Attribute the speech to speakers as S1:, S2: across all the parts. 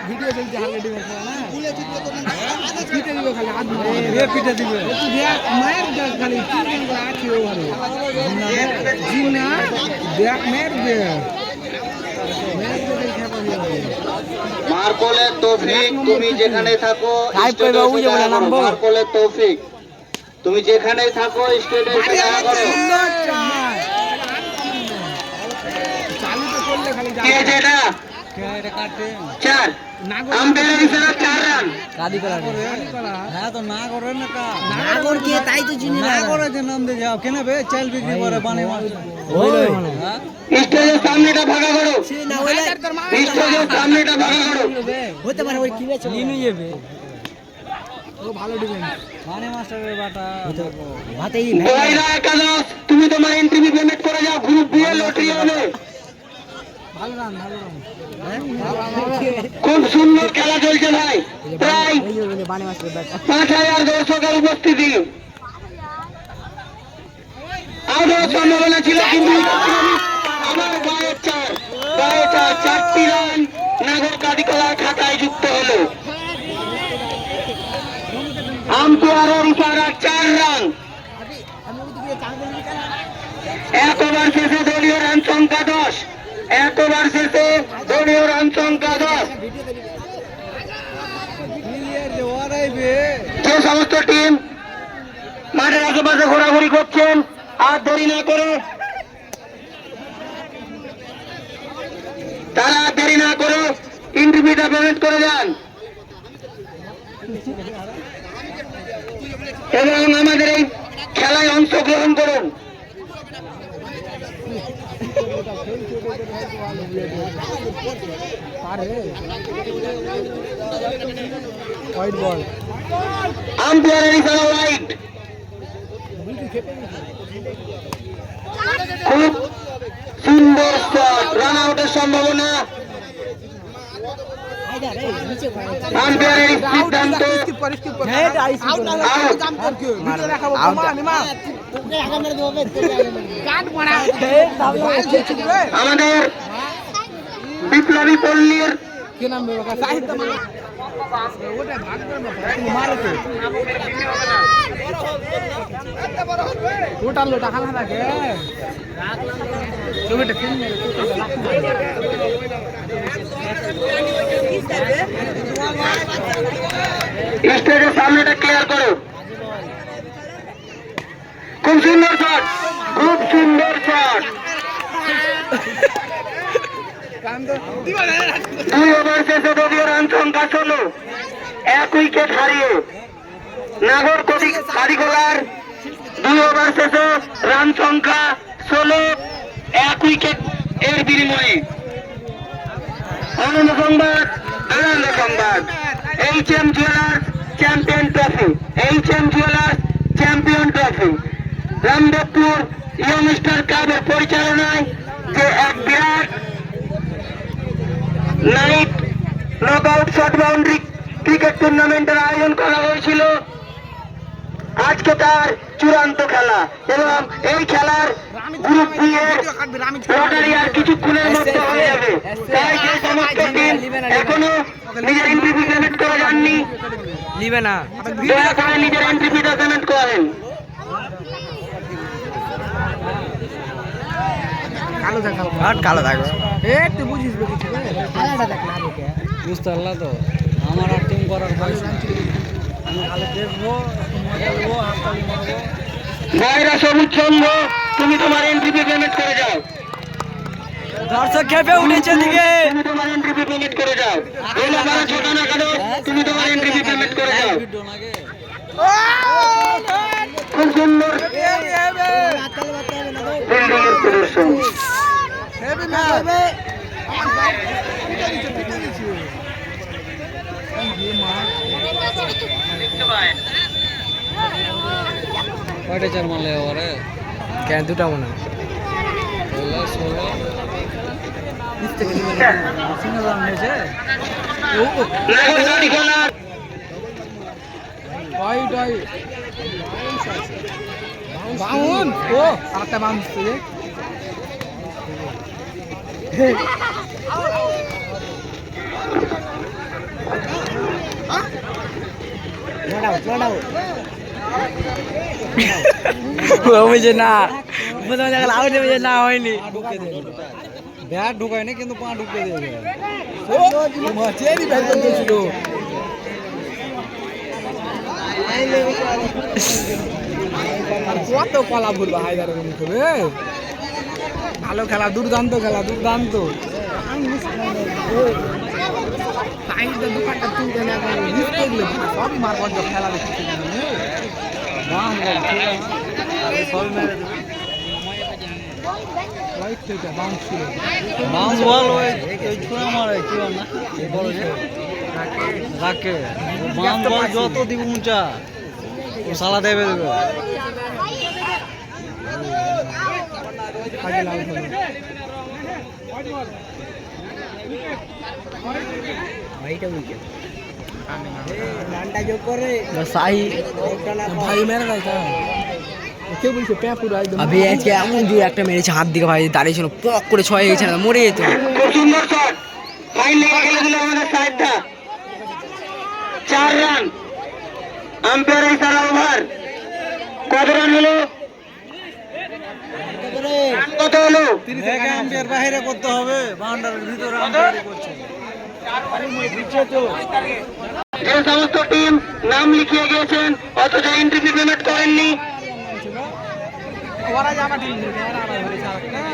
S1: video চলছে হালকা ডিমের খাওয়া না পিঠে দিবে খালি হাত দিয়ে পিঠে দিবে একটু দেখ মায়ের দেখ খালি কি করে আছে ওরে জিনা দেখ মের দে
S2: মার্কোলে তৌফিক তুমি যেখানে থাকো মার্কোলে তৌফিক তুমি যেখানে থাকো স্টেটে এসে দেখা করো
S1: চালু তো করলে খালি
S2: কে যেটা
S1: এটা কাটে
S2: 4 আম্পায়ারের ইশারা 4 রান
S1: কাদি করা হ্যাঁ তো না করে না কা না কর কে তাই তো চিনি না করে যে নাম দে যাও কেন বে চাল বিক্রি করে বানে মাছ ওই হ্যাঁ
S2: স্টেজের সামনেটা ভাগা করো
S1: না ওইলা
S2: স্টেজের সামনেটা ভাগা করো
S1: হতে পারে ওই কি বেচে নিয়ে যাবে ও ভালো ডিফেন্স মানে মাস্টারের বাটা ভাতেই
S2: ওইরা একাদশ তুমি তোমার এন্ট্রি পেমেন্ট করে যাও গ্রুপ বি এর লটারি হবে
S1: ভালো রান
S2: খুব সুন্দর খেলা চলছে ভাই প্রায়
S1: বানে মাস্টারের বাটা
S2: 5000 দর্শকের উপস্থিতি আরো সম্ভাবনা ছিল কিন্তু আবার গায়ে চারটি রান নাগর কাদিকলার খাতায় যুক্ত হলো আম্পায়ারের ইশারা 4 রান 1 ওভার শেষে দলীয় রান সংখ্যা 10 1 ওভার শেষে দলীয় রান সংখ্যা 10 যে সমস্ত টিম মাঠের আশেপাশে ঘোরাঘুরি করছেন আর দেরি না করে তারা দেরি না করে ইন্টারভিউটা পেমেন্ট করে যান এবং আমাদের এই খেলায় অংশগ্রহণ করুন
S1: হোয়াইট বল
S2: আম্পায়ারের ইশারা হোয়াইট খুব সুন্দর শট রান আউটের সম্ভাবনা আম্পায়ারের সিদ্ধান্ত আমাদের বিপ্লবী পল্লীর
S1: কে নাম সাহিত্য ওটা ভাগ মারে তো টোটাল লোটা হালা থাকে ছবিটা ফিল্ম
S2: স্টেজের সামনেটা ক্লিয়ার করো খুব সুন্দর শট খুব সুন্দর শট 2 ওভার শেষে দলীয় রান সংখ্যা 16 1 উইকেট হারিয়ে নাগর কাদিকলার 2 ওভার শেষে রান সংখ্যা 16 1 উইকেট এর বিনিময়ে আনন্দ সংবাদ HM jewellers champion trophy HM jewellers champion trophy Ramdevpur youngster ক্লাবের পরিচালনায় যে এক বিরাট night knockout short boundary cricket টুর্নামেন্টের আয়োজন করা হয়েছিল আজকে তার চূড়ান্ত খেলা এবং এই খেলার গ্রুপ বি এর লটারি আর কিছুক্ষণের মধ্যে হয়ে যাবে তাই যে সমস্ত টিম এখনো নিজের এন্ট্রি ফি পেমেন্ট করে যাননি
S1: নিবে না
S2: দয়া করে নিজের এন্ট্রি ফিটা পেমেন্ট করেন
S1: কালো থাকবে একটু বুঝিস কিছু আলাদা দেখ না দেখে বুঝতে পারলা তো আমার আর টিম করার পয়সা আমি খালি দেখবো মজা নেবো হাততালি মারবো
S2: বয়রা সবুজ চন্দ্র তুমি তোমার এন্ট্রি ফি পেমেন্ট করে যাও
S1: দর্শক খেপে উঠেছে দিকে
S2: তুমি তোমার এন্ট্রি ফি পেমেন্ট করে যাও এই লাগানো ছোট না কেন তুমি তোমার এন্ট্রি ফি পেমেন্ট করে যাও খুব সুন্দর ফিল্ডিংয়ের প্রদর্শন
S1: কয়টা চার মারলে ওরে কেন দুটা মনে হয় 16 সিঙ্গেল রান হয়েছে বাউন ও আরেকটা বাউন বুঝে না আউট বুঝে না হয়নি ব্যাট ঢুকায়নি কিন্তু পা ঢুকে দিয়েছে কত কলা ভুলবা হায়দারের মুখে ভালো খেলা দুর্দান্ত খেলা দুর্দান্ত দোকানটা তুলতে না সবই মার খেলা দেখতে সবই মেরে দেবে বাউন্স বল ওই ছুঁড়ে মারে কি না বড় রাখে বাউন্স বল যত দিব উঁচা ও সালা দেবে দেবে
S3: अभी আজকে এমন দূর একটা মেরেছে হাত দিকে ভাই দাঁড়িয়ে ছিল পক করে ছয় গেছে না মরে যেত
S2: খুব সুন্দর শট ফাইন লেগে খেলে দিল আমাদের সাইডটা 4 রান আম্পায়ার ইশারা ওভার কত রান হলো কত হলো
S1: আম্পায়ার বাইরে করতে হবে বাউন্ডারির ভিতরে আম্পায়ার করছে
S2: যে সমস্ত টিম নাম লিখিয়ে গিয়েছেন অথচ এন্ট্রি পেমেন্ট করেননি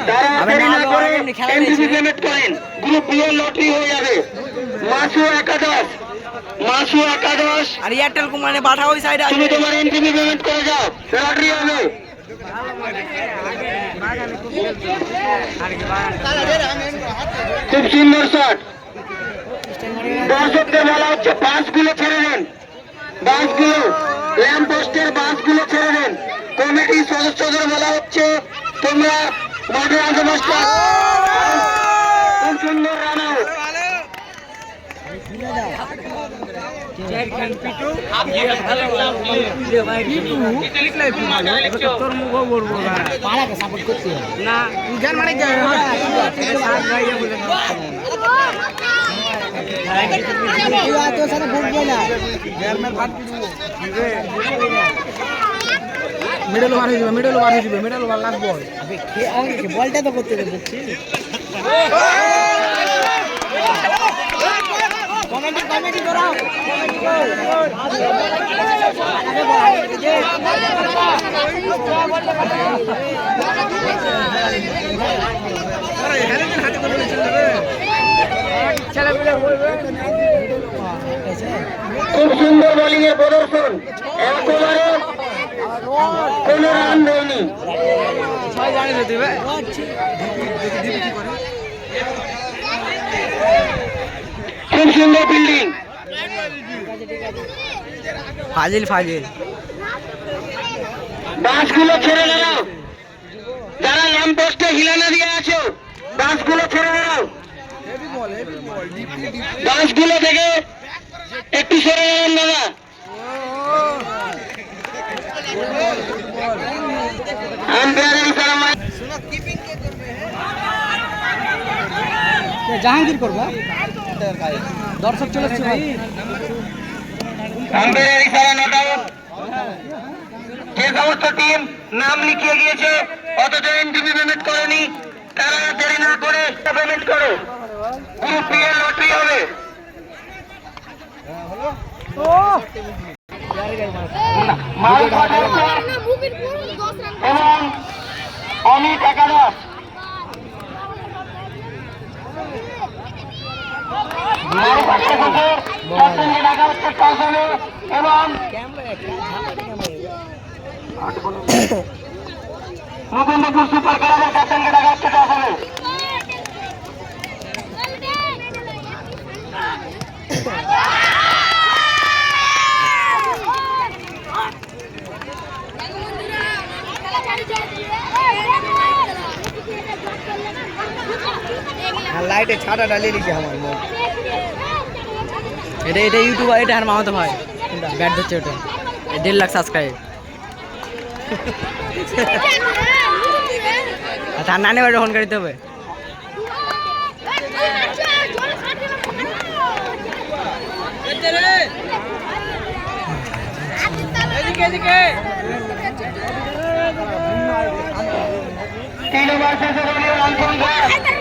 S2: তারা দেরি না করে এন্ট্রি পেমেন্ট করেন গ্রুপ বি এর লটারি হয়ে যাবে মাসু একাদশ
S3: আর এয়ারটেল কোম্পানি পাঠা ওই সাইডে
S2: তুমি তোমার এন্ট্রি পেমেন্ট করে যাও লটারি হবে খুব সুন্দর শট দর্শকদের বলা হচ্ছে বাসগুলো ছেড়ে দেন বাসগুলো ল্যাম্প পোস্টের বাসগুলো ছেড়ে দেন কমিটির সদস্যদের বলা হচ্ছে তোমরা মাঠের আশেপাশটা খুব সুন্দর রান আউট
S1: মিডল ওভার হয়ে যাবে মিডল ওভার লাস্ট বল
S3: বলটা তো করতে দিচ্ছি কমেডি করাও
S2: খুব সুন্দর বোলিং এর প্রদর্শন একেবারে কোন রান দেয়নি খুব সুন্দর ফিল্ডিং
S3: ফাজিল
S2: বাসগুলো ছেড়ে দাও যারা ল্যাম্প পোস্টে হিলানা দিয়ে আছো বাসগুলো ছেড়ে দাও বাসগুলো থেকে একটু সরে যাবেন দাদা আম্পায়ারের ইশারা
S1: জাহাঙ্গীর করবা দর্শক চলে এসছে ভাই
S2: আম্পায়ারের ইশারা নট আউট যে সমস্ত টিম নাম লিখিয়ে গিয়েছে অথচ এনটিভি পেমেন্ট করেনি তারা দেরি না করে পেমেন্ট করো গ্রুপ বি এর লটারি হবে এবং অমিত একাদশ ডাকা হচ্ছে টসনে এবং মুকুন্দপুর সুপার ক্লাবের ক্যাপ্টেনকে ডাকা হচ্ছে টসনে
S3: লাইটে ছাটা ডালিয়ে লিখে আমার এটা ইউটিউব এটা আর মামাতো ভাই ব্যাট ধরছে ওটা 1.5 লাখ সাবস্ক্রাইব তার নানি বাড়ি ফোন করতে হবে
S2: 3 ওভার শেষে আলফোনসো